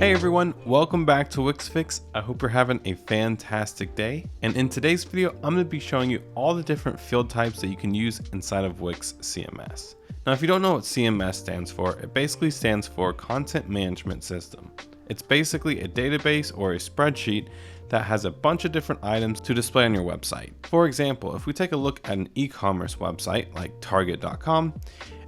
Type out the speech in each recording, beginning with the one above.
Hey everyone, welcome back to Wix Fix. I hope you're having a fantastic day. And in today's video, I'm going to be showing you all the different field types that you can use inside of Wix CMS. Now, if you don't know what CMS stands for, it basically stands for Content Management System. It's basically a database or a spreadsheet that has a bunch of different items to display on your website. For example, if we take a look at an e-commerce website like Target.com,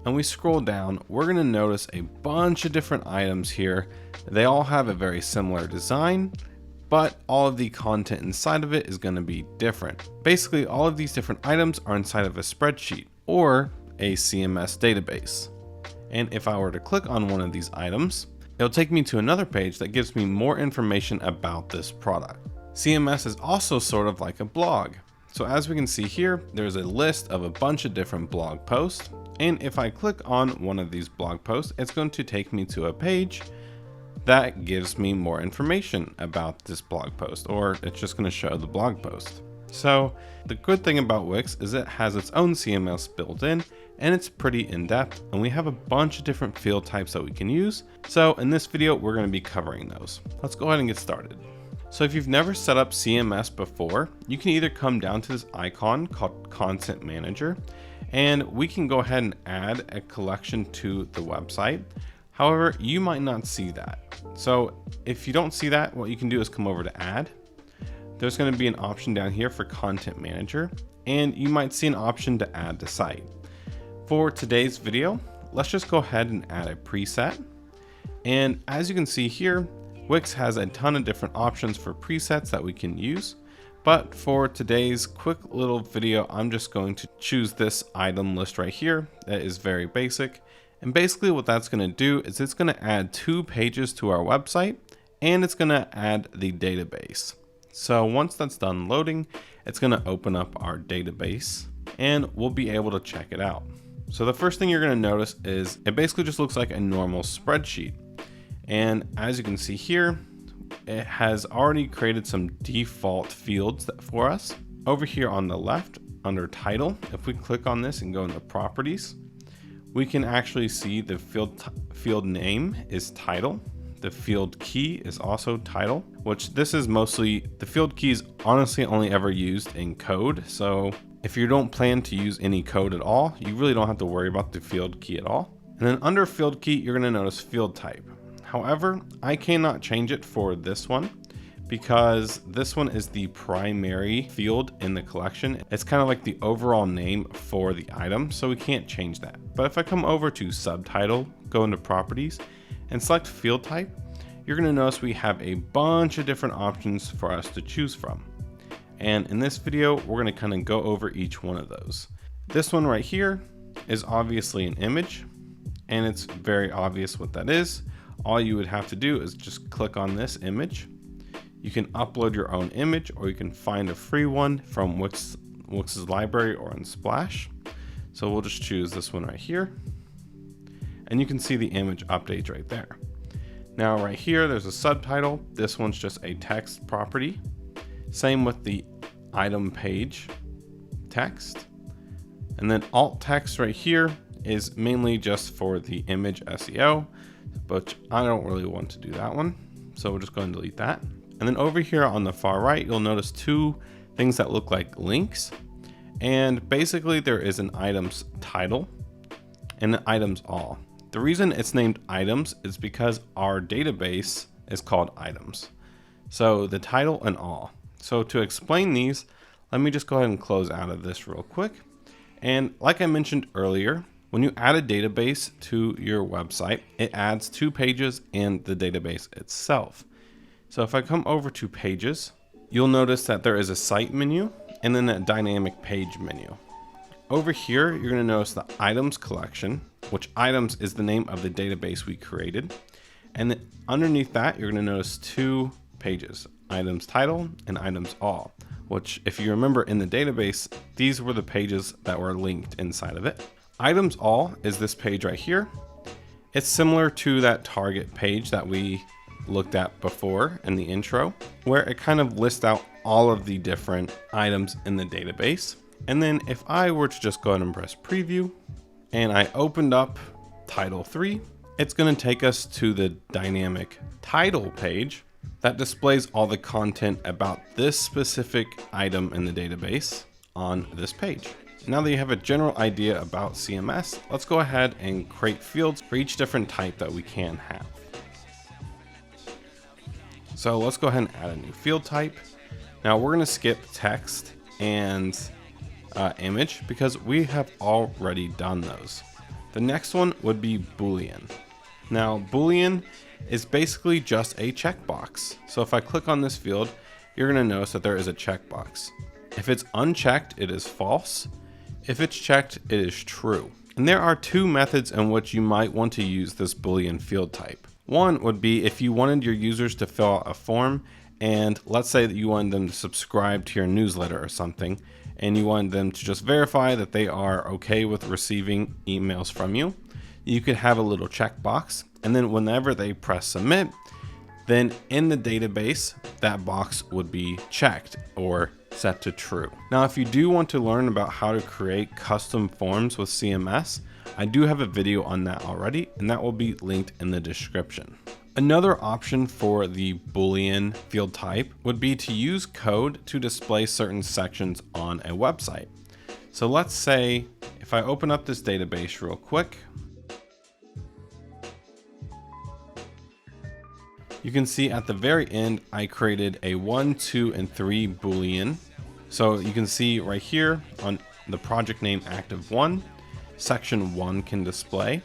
and we scroll down, we're going to notice a bunch of different items here. They all have a very similar design, but all of the content inside of it is going to be different. Basically, all of these different items are inside of a spreadsheet or a CMS database. And if I were to click on one of these items, it'll take me to another page that gives me more information about this product. CMS is also sort of like a blog. So as we can see here, there's a list of a bunch of different blog posts. And if I click on one of these blog posts, it's going to take me to a page that gives me more information about this blog post, or it's just going to show the blog post. So the good thing about Wix is it has its own CMS built in, and it's pretty in-depth, and we have a bunch of different field types that we can use. So in this video, we're going to be covering those. Let's go ahead and get started. So if you've never set up CMS before, you can either come down to this icon called Content Manager, and we can go ahead and add a collection to the website. However, you might not see that. So if you don't see that, what you can do is come over to Add. There's going to be an option down here for Content Manager, and you might see an option to add to site. For today's video, let's just go ahead and add a preset. And as you can see here, Wix has a ton of different options for presets that we can use. But for today's quick little video, I'm just going to choose this item list right here that is very basic. And basically what that's going to do is it's going to add 2 pages to our website, and it's going to add the database. So once that's done loading, it's going to open up our database and we'll be able to check it out. So the first thing you're going to notice is it basically just looks like a normal spreadsheet. And as you can see here, it has already created some default fields for us. Over here on the left, under title, if we click on this and go into properties, we can actually see the field name is title. The field key is also title, which this is mostly, the field key is honestly only ever used in code. So if you don't plan to use any code at all, you really don't have to worry about the field key at all. And then under field key, you're going to notice field type. However, I cannot change it for this one because this one is the primary field in the collection. It's kind of like the overall name for the item, so we can't change that. But if I come over to subtitle, go into properties, and select field type, you're going to notice we have a bunch of different options for us to choose from. And in this video, we're going to kind of go over each one of those. This one right here is obviously an image, and it's very obvious what that is. All you would have to do is just click on this image. You can upload your own image, or you can find a free one from Wix's library or on Splash. So we'll just choose this one right here. And you can see the image updates right there. Now right here, there's a subtitle. This one's just a text property. Same with the item page text. And then alt text right here is mainly just for the image SEO, but I don't really want to do that one. So we'll just go and delete that. And then over here on the far right, you'll notice 2 things that look like links. And basically there is an items title and an items all. The reason it's named items is because our database is called items. So the title and all. So to explain these, let me just go ahead and close out of this real quick. And like I mentioned earlier, when you add a database to your website, it adds 2 pages and the database itself. So if I come over to pages, you'll notice that there is a site menu and then a dynamic page menu. Over here, you're going to notice the items collection, which items is the name of the database we created. And then underneath that, you're going to notice 2 pages, items title and items all, which if you remember in the database, these were the pages that were linked inside of it. Items all is this page right here. It's similar to that Target page that we looked at before in the intro, where it kind of lists out all of the different items in the database. And then if I were to just go ahead and press preview and I opened up title 3, it's going to take us to the dynamic title page that displays all the content about this specific item in the database on this page. Now that you have a general idea about CMS, let's go ahead and create fields for each different type that we can have. So let's go ahead and add a new field type. Now we're going to skip text and image because we have already done those. The next one would be Boolean. Now Boolean is basically just a checkbox. So if I click on this field, you're going to notice that there is a checkbox. If it's unchecked, it is false. If it's checked, it is true. And there are two methods in which you might want to use this Boolean field type. One would be if you wanted your users to fill out a form, and let's say that you wanted them to subscribe to your newsletter or something, and you wanted them to just verify that they are okay with receiving emails from you. You could have a little checkbox, and then whenever they press submit, then in the database, that box would be checked or set to true. Now, if you do want to learn about how to create custom forms with CMS, I do have a video on that already, and that will be linked in the description. Another option for the Boolean field type would be to use code to display certain sections on a website. So let's say if I open up this database real quick, you can see at the very end, I created a 1, 2, and 3 Boolean. So you can see right here on the project name active 1, section 1 can display.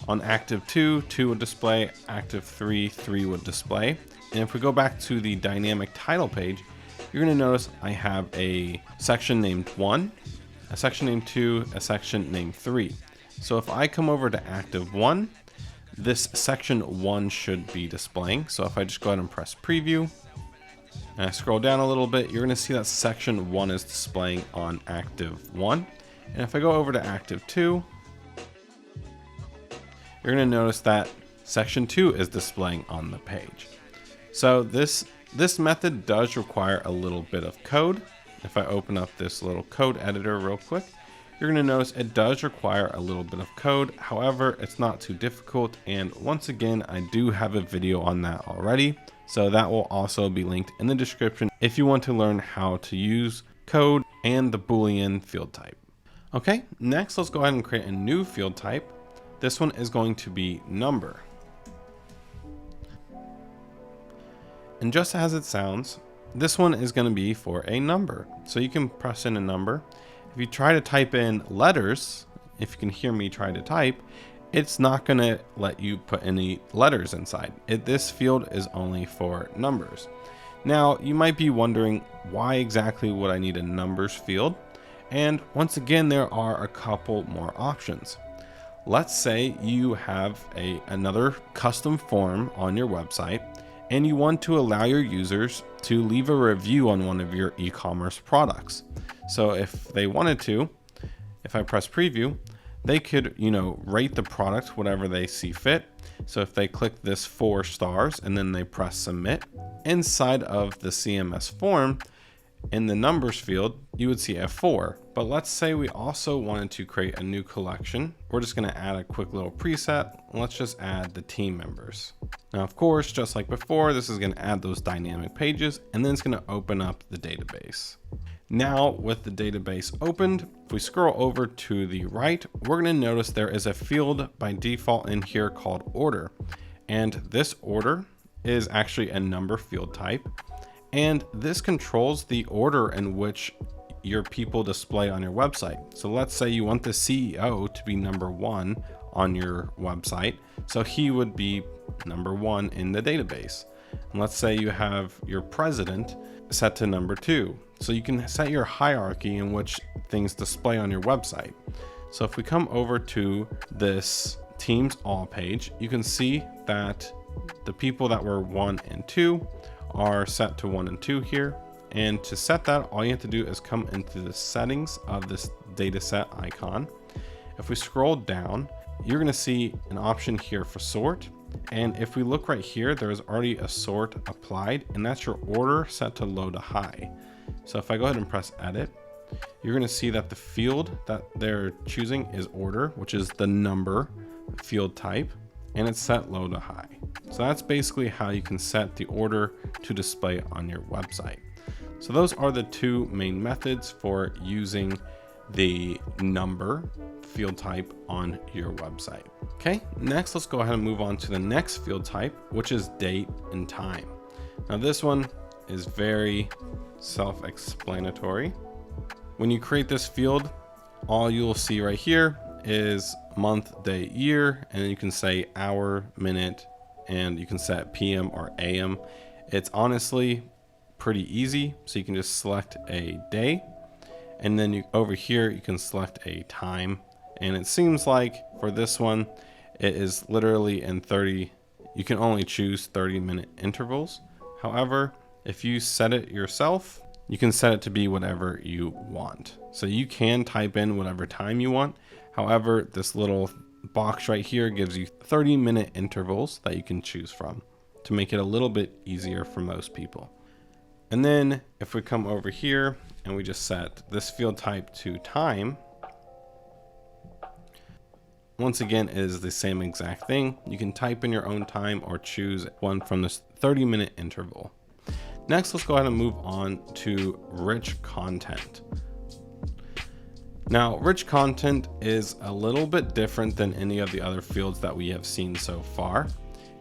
On active 2, 2 would display, active 3, 3 would display. And if we go back to the dynamic title page, you're going to notice I have a section named 1, a section named 2, a section named 3. So if I come over to active 1, this section 1 should be displaying. So if I just go ahead and press preview and I scroll down a little bit, you're going to see that section 1 is displaying on active 1. And if I go over to active 2, you're going to notice that section 2 is displaying on the page. So this method does require a little bit of code. If I open up this little code editor real quick, you're going to notice it does require a little bit of code. However, it's not too difficult. And once again, I do have a video on that already. So that will also be linked in the description if you want to learn how to use code and the Boolean field type. Okay, next let's go ahead and create a new field type. This one is going to be number. And just as it sounds, this one is going to be for a number. So you can press in a number. If you try to type in letters, if you can hear me try to type, it's not going to let you put any letters inside. This field is only for numbers. Now, you might be wondering, why exactly would I need a numbers field? And once again, there are a couple more options. Let's say you have another custom form on your website, and you want to allow your users to leave a review on one of your e-commerce products. So if they wanted to, if I press preview, they could, rate the product whatever they see fit. So if they click this 4 stars and then they press submit, inside of the CMS form, in the numbers field, you would see a 4. But let's say we also wanted to create a new collection. We're just going to add a quick little preset. Let's just add the team members. Now, of course, just like before, this is going to add those dynamic pages, and then it's going to open up the database. Now, with the database opened, if we scroll over to the right, we're going to notice there is a field by default in here called order. And this order is actually a number field type. And this controls the order in which your people display on your website. So let's say you want the CEO to be number 1 on your website. So he would be number 1 in the database. And let's say you have your president set to number 2. So you can set your hierarchy in which things display on your website. So if we come over to this Teams All page, you can see that the people that were 1 and 2 are set to 1 and 2 here. And to set that, all you have to do is come into the settings of this dataset icon. If we scroll down, you're going to see an option here for sort. And if we look right here, there is already a sort applied, and that's your order set to low to high. So if I go ahead and press edit, you're going to see that the field that they're choosing is order, which is the number field type. and it's set low to high. So that's basically how you can set the order to display on your website. So those are the two main methods for using the number field type on your website. Okay, next let's go ahead and move on to the next field type, which is date and time. Now this one is very self-explanatory. When you create this field, all you'll see right here is month, day, year, and then you can say hour, minute, and you can set PM or AM. It's honestly pretty easy. So you can just select a day, and then over here you can select a time. And it seems like for this one, it is literally in 30, you can only choose 30-minute intervals. However, if you set it yourself, you can set it to be whatever you want. So you can type in whatever time you want. However, this little box right here gives you 30-minute intervals that you can choose from to make it a little bit easier for most people. And then if we come over here and we just set this field type to time, once again, it is the same exact thing. You can type in your own time or choose one from this 30-minute interval. Next, let's go ahead and move on to rich content. Now, rich content is a little bit different than any of the other fields that we have seen so far,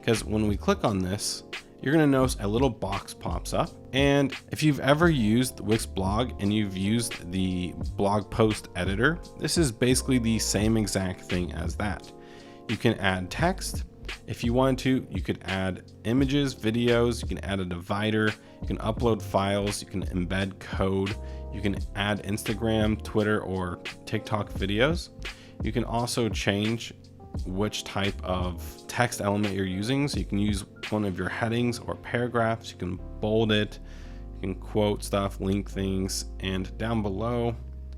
because when we click on this, you're going to notice a little box pops up. And if you've ever used Wix blog and you've used the blog post editor, this is basically the same exact thing as that. You can add text. If you wanted to, you could add images, videos, you can add a divider, you can upload files, you can embed code, you can add Instagram, Twitter, or TikTok videos. You can also change which type of text element you're using. So you can use one of your headings or paragraphs, you can bold it, you can quote stuff, link things, and down below,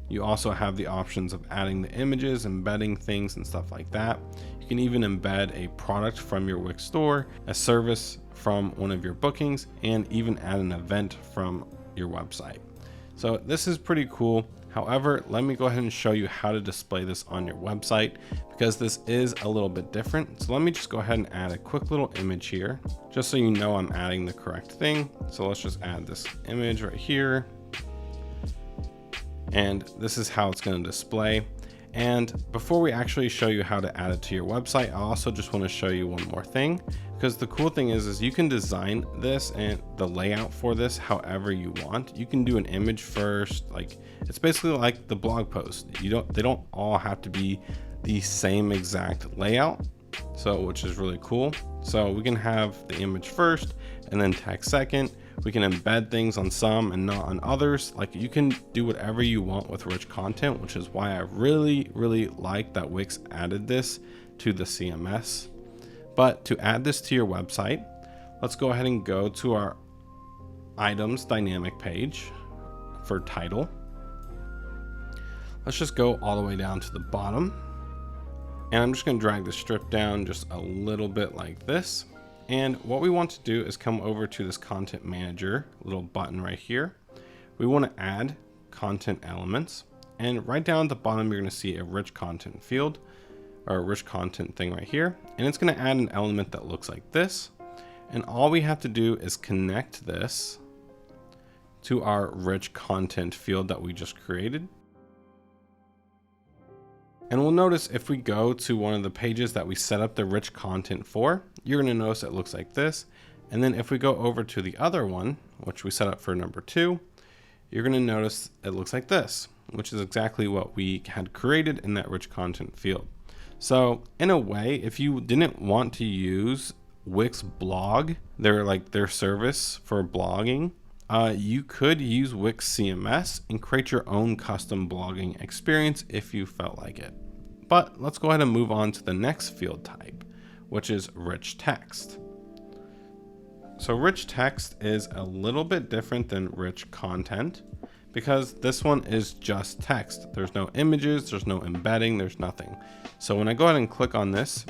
you also have the options of adding the images, embedding things and stuff like that. You can even embed a product from your Wix store, a service from one of your bookings, and even add an event from your website. So this is pretty cool. However, let me go ahead and show you how to display this on your website, because this is a little bit different. So let me just go ahead and add a quick little image here, just so you know I'm adding the correct thing. So let's just add this image right here. And this is how it's going to display. And before we actually show you how to add it to your website, I also just want to show you one more thing, because the cool thing is you can design this and the layout for this however you want. You can do an image first, like it's basically like the blog post. They don't all have to be the same exact layout. So, which is really cool. So we can have the image first and then text second. We can embed things on some and not on others. Like you can do whatever you want with rich content, which is why I really like that Wix added this to the CMS. But to add this to your website, let's go ahead and go to our items dynamic page for title. Let's just go all the way down to the bottom. And I'm just going to drag the strip down just a little bit like this. And what we want to do is come over to this content manager little button right here. We want to add content elements, and right down at the bottom, you're going to see a rich content field or a rich content thing right here. And it's going to add an element that looks like this. And all we have to do is connect this to our rich content field that we just created. And we'll notice if we go to one of the pages that we set up the rich content for, you're going to notice it looks like this. And then if we go over to the other one, which we set up for number 2, you're going to notice it looks like this, which is exactly what we had created in that rich content field. So in a way, if you didn't want to use Wix blog, their service for blogging, you could use Wix CMS and create your own custom blogging experience if you felt like it. But let's go ahead and move on to the next field type, which is rich text. So rich text is a little bit different than rich content, because this one is just text. There's no images, there's no embedding, there's nothing. So when I go ahead and click on this,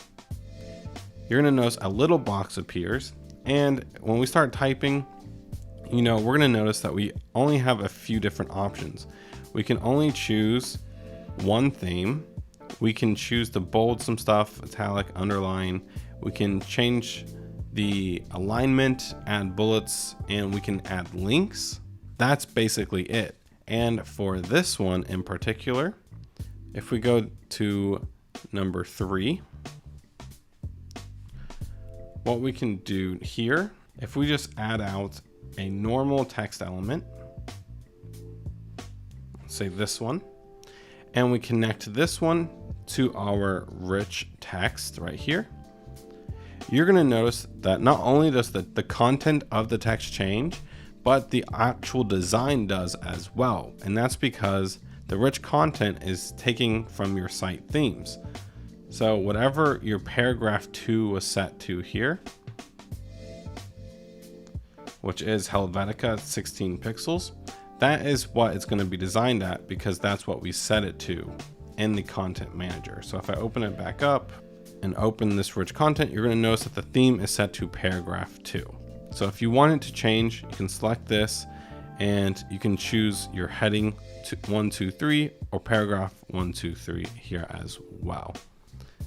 you're going to notice a little box appears. And when we start typing, we're going to notice that we only have a few different options. We can only choose one theme. We can choose to bold some stuff, italic, underline. We can change the alignment, add bullets, and we can add links. That's basically it. And for this one in particular, if we go to number 3, what we can do here, if we just add out a normal text element, say this one, and we connect this one to our rich text right here, you're going to notice that not only does the content of the text change, but the actual design does as well. And that's because the rich content is taking from your site themes. So whatever your paragraph 2 was set to here, which is Helvetica 16 pixels, that is what it's going to be designed at, because that's what we set it to in the content manager. So if I open it back up and open this rich content, you're going to notice that the theme is set to paragraph 2. So if you want it to change, you can select this and you can choose your heading to 1, 2, 3 or paragraph 1, 2, 3 here as well.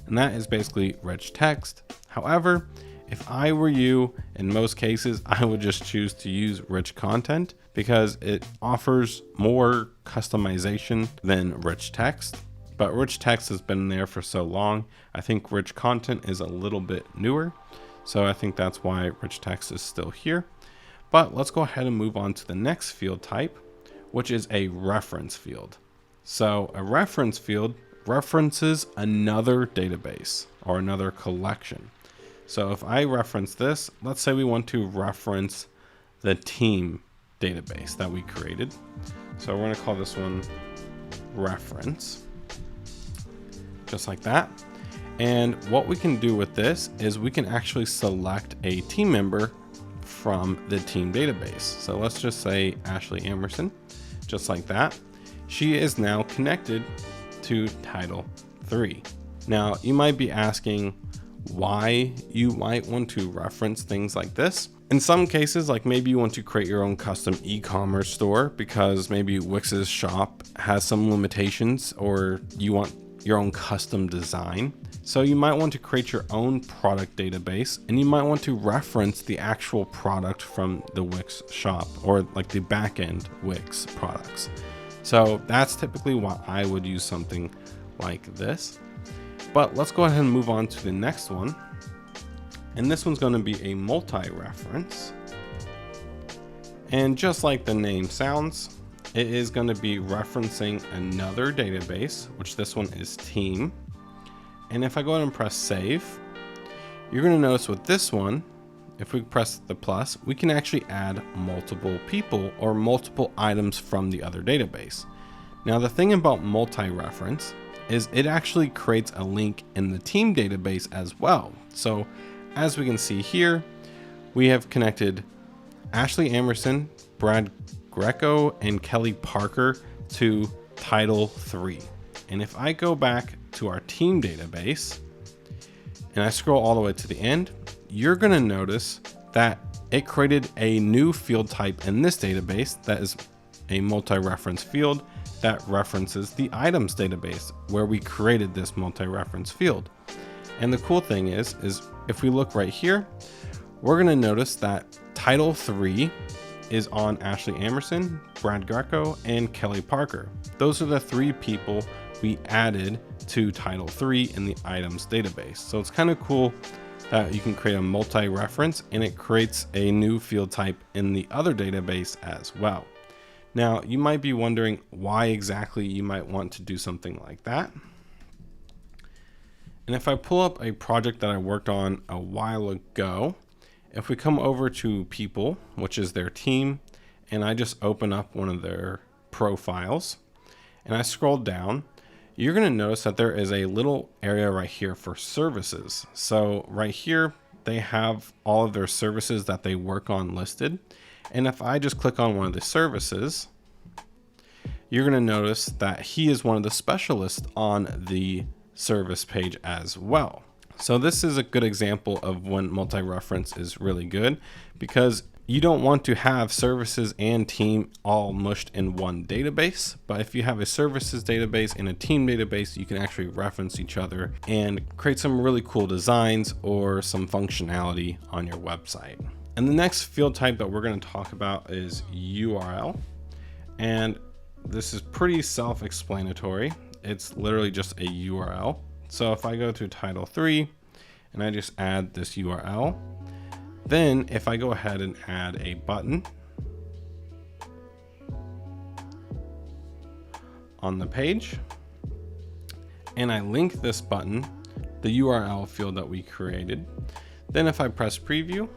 And that is basically rich text. However, if I were you, in most cases, I would just choose to use rich content because it offers more customization than rich text. But rich text has been there for so long. I think rich content is a little bit newer. So I think that's why rich text is still here. But let's go ahead and move on to the next field type, which is a reference field. So a reference field references another database or another collection. So if I reference this, let's say we want to reference the team database that we created. So we're going to call this one reference, just like that. And what we can do with this is we can actually select a team member from the team database. So let's just say Ashley Emerson, just like that. She is now connected to Title 3. Now you might be asking why you might want to reference things like this. In some cases, like maybe you want to create your own custom e-commerce store because maybe Wix's shop has some limitations, or you want your own custom design. So you might want to create your own product database, and you might want to reference the actual product from the Wix shop, or like the backend Wix products. So that's typically why I would use something like this. But let's go ahead and move on to the next one. And this one's going to be a multi-reference. And just like the name sounds, it is going to be referencing another database, which this one is team. And if I go ahead and press save, you're going to notice with this one, if we press the plus, we can actually add multiple people or multiple items from the other database. Now the thing about multi-reference is it actually creates a link in the team database as well. So as we can see here, we have connected Ashley Emerson, Brad Greco, and Kelly Parker to Title 3. And if I go back to our team database and I scroll all the way to the end, you're going to notice that it created a new field type in this database that is a multi-reference field that references the items database where we created this multi-reference field. And the cool thing is if we look right here, we're going to notice that Title 3 is on Ashley Emerson, Brad Greco, and Kelly Parker. Those are the 3 people we added to Title 3 in the items database. So it's kind of cool that you can create a multi-reference and it creates a new field type in the other database as well. Now you might be wondering why exactly you might want to do something like that. And if I pull up a project that I worked on a while ago, if we come over to people, which is their team, and I just open up one of their profiles and I scroll down, you're going to notice that there is a little area right here for services. So right here, they have all of their services that they work on listed. And if I just click on one of the services, you're going to notice that he is one of the specialists on the service page as well. So this is a good example of when multi-reference is really good, because You don't want to have services and team all mushed in one database, but if you have a services database and a team database, you can actually reference each other and create some really cool designs or some functionality on your website. And the next field type that we're going to talk about is URL. And this is pretty self-explanatory. It's literally just a URL. So if I go to title 3 and I just add this URL, then if I go ahead and add a button on the page and I link this button, the URL field that we created, then if I press preview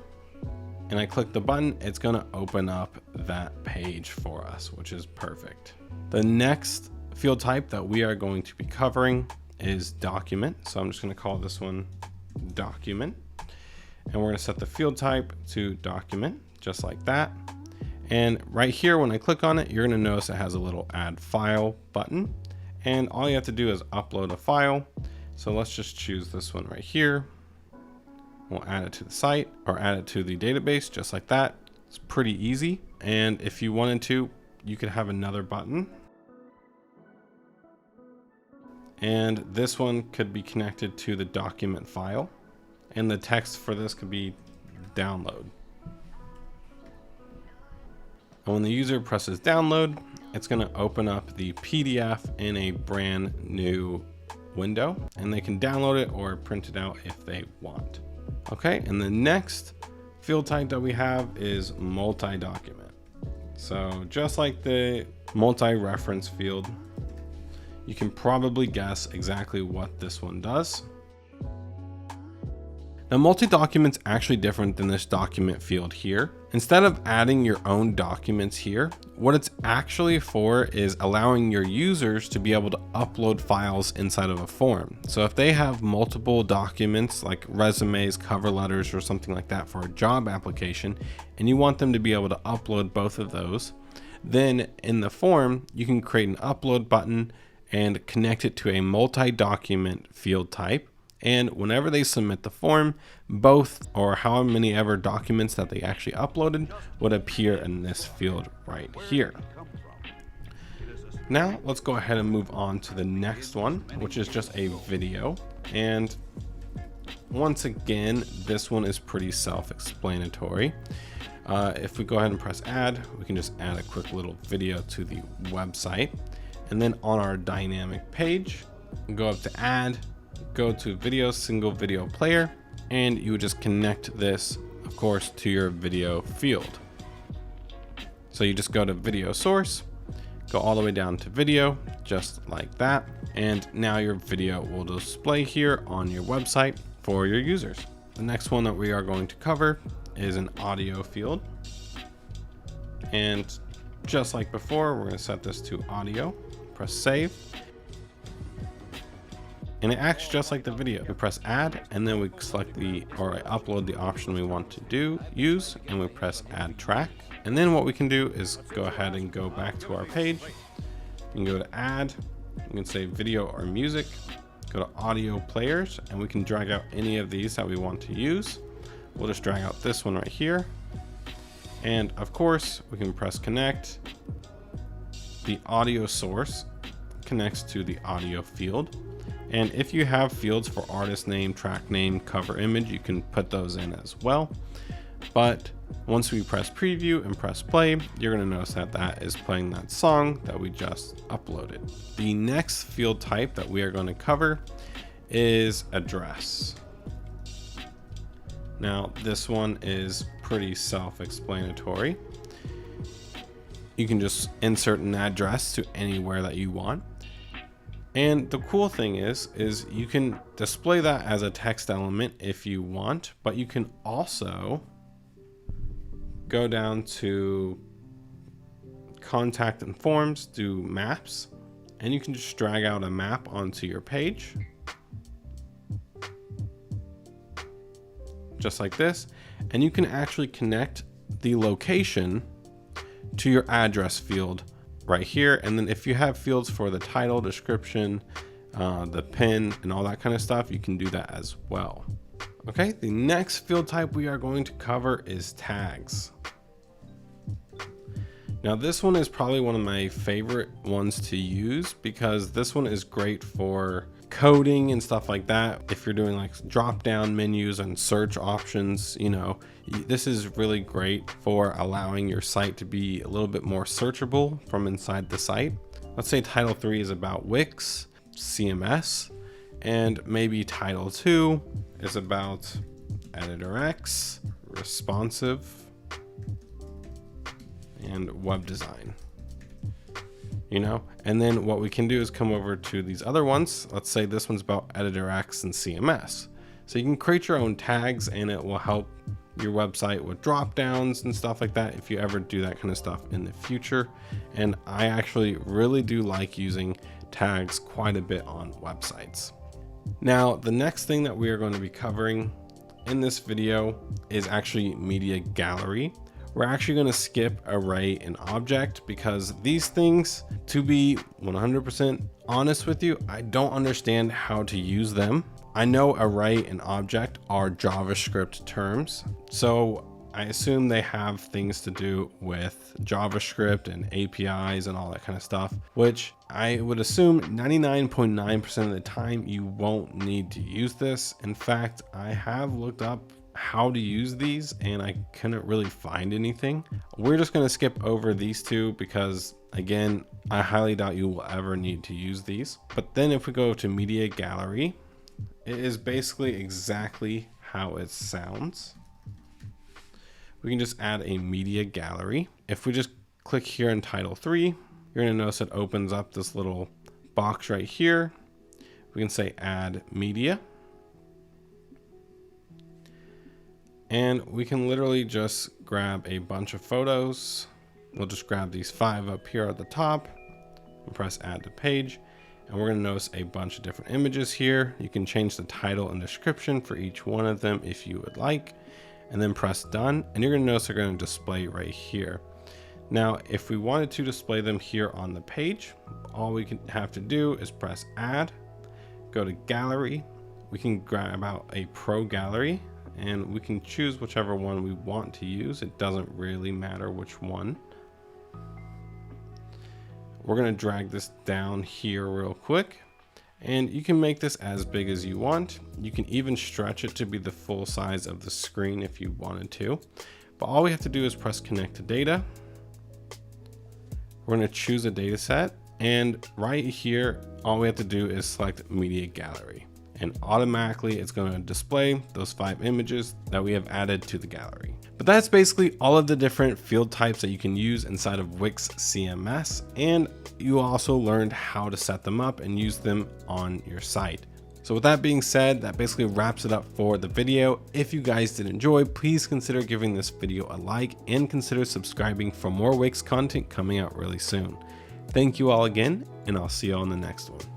and I click the button, it's going to open up that page for us, which is perfect. The next field type that we are going to be covering is document. So I'm just going to call this one document. And we're going to set the field type to document, just like that. And right here, when I click on it, you're going to notice it has a little add file button. And all you have to do is upload a file. So let's just choose this one right here. We'll add it to the site or add it to the database, just like that. It's pretty easy. And if you wanted to, you could have another button. And this one could be connected to the document file. And the text for this could be download. And when the user presses download, it's going to open up the PDF in a brand new window, and they can download it or print it out if they want. Okay, and the next field type that we have is multi-document. So just like the multi-reference field, you can probably guess exactly what this one does. Now, multi-document's actually different than this document field here. Instead of adding your own documents here, what it's actually for is allowing your users to be able to upload files inside of a form. So if they have multiple documents like resumes, cover letters, or something like that for a job application, and you want them to be able to upload both of those, then in the form, you can create an upload button and connect it to a multi-document field type. And whenever they submit the form, both or however many ever documents that they actually uploaded would appear in this field right here. Now let's go ahead and move on to the next one, which is just a video. And once again, this one is pretty self-explanatory. If we go ahead and press add, we can just add a quick little video to the website. And then on our dynamic page, go up to add, go to video, single video player, and you would just connect this, of course, to your video field. So you just go to video source, go all the way down to video, just like that. And now your video will display here on your website for your users. The next one that we are going to cover is an audio field. And just like before, we're going to set this to audio, press save. And it acts just like the video. We press add, and then we select or upload the option we want to use, and we press add track. And then what we can do is go ahead and go back to our page. You can go to add, we can say video or music, go to audio players, and we can drag out any of these that we want to use. We'll just drag out this one right here. And of course, we can press connect. The audio source connects to the audio field. And if you have fields for artist name, track name, cover image, you can put those in as well. But once we press preview and press play, you're going to notice that that is playing that song that we just uploaded. The next field type that we are going to cover is address. Now, this one is pretty self-explanatory. You can just insert an address to anywhere that you want. And the cool thing is you can display that as a text element if you want, but you can also go down to contact and forms, do maps, and you can just drag out a map onto your page. Just like this. And you can actually connect the location to your address field right here. And then if you have fields for the title, description, the pin, and all that kind of stuff, you can do that as well. Okay, the next field type we are going to cover is tags. Now this one is probably one of my favorite ones to use because this one is great for coding and stuff like that. If you're doing like drop down menus and search options, you know, this is really great for allowing your site to be a little bit more searchable from inside the site. Let's say title 3 is about Wix, CMS, and maybe title 2 is about Editor X, responsive, and web design. You know, and then what we can do is come over to these other ones. Let's say this one's about Editor X and CMS. So you can create your own tags and it will help your website with drop downs and stuff like that if you ever do that kind of stuff in the future. And I actually really do like using tags quite a bit on websites. Now, the next thing that we are going to be covering in this video is actually media gallery. We're actually going to skip array and object because these things, to be 100% honest with you, I don't understand how to use them. I know array and object are JavaScript terms, so I assume they have things to do with JavaScript and APIs and all that kind of stuff, which I would assume 99.9% of the time you won't need to use this. In fact, I have looked up how to use these and I couldn't really find anything. We're just going to skip over these two because again, I highly doubt you will ever need to use these. But then if we go to media gallery, it is basically exactly how it sounds. We can just add a media gallery. If we just click here in title 3, you're going to notice it opens up this little box right here. We can say add media. And we can literally just grab a bunch of photos. We'll just grab these 5 up here at the top and press add to page. And we're going to notice a bunch of different images here. You can change the title and description for each one of them if you would like, and then press done. And you're going to notice they're going to display right here. Now, if we wanted to display them here on the page, all we can have to do is press add, go to gallery. We can grab out a pro gallery and we can choose whichever one we want to use. It doesn't really matter which one. We're going to drag this down here real quick, and you can make this as big as you want. You can even stretch it to be the full size of the screen if you wanted to, but all we have to do is press connect to data. We're going to choose a data set, and right here all we have to do is select media gallery, and automatically it's going to display those 5 images that we have added to the gallery. But that's basically all of the different field types that you can use inside of Wix CMS, and you also learned how to set them up and use them on your site. So with that being said, that basically wraps it up for the video. If you guys did enjoy, please consider giving this video a like and consider subscribing for more Wix content coming out really soon. Thank you all again, and I'll see you all in the next one.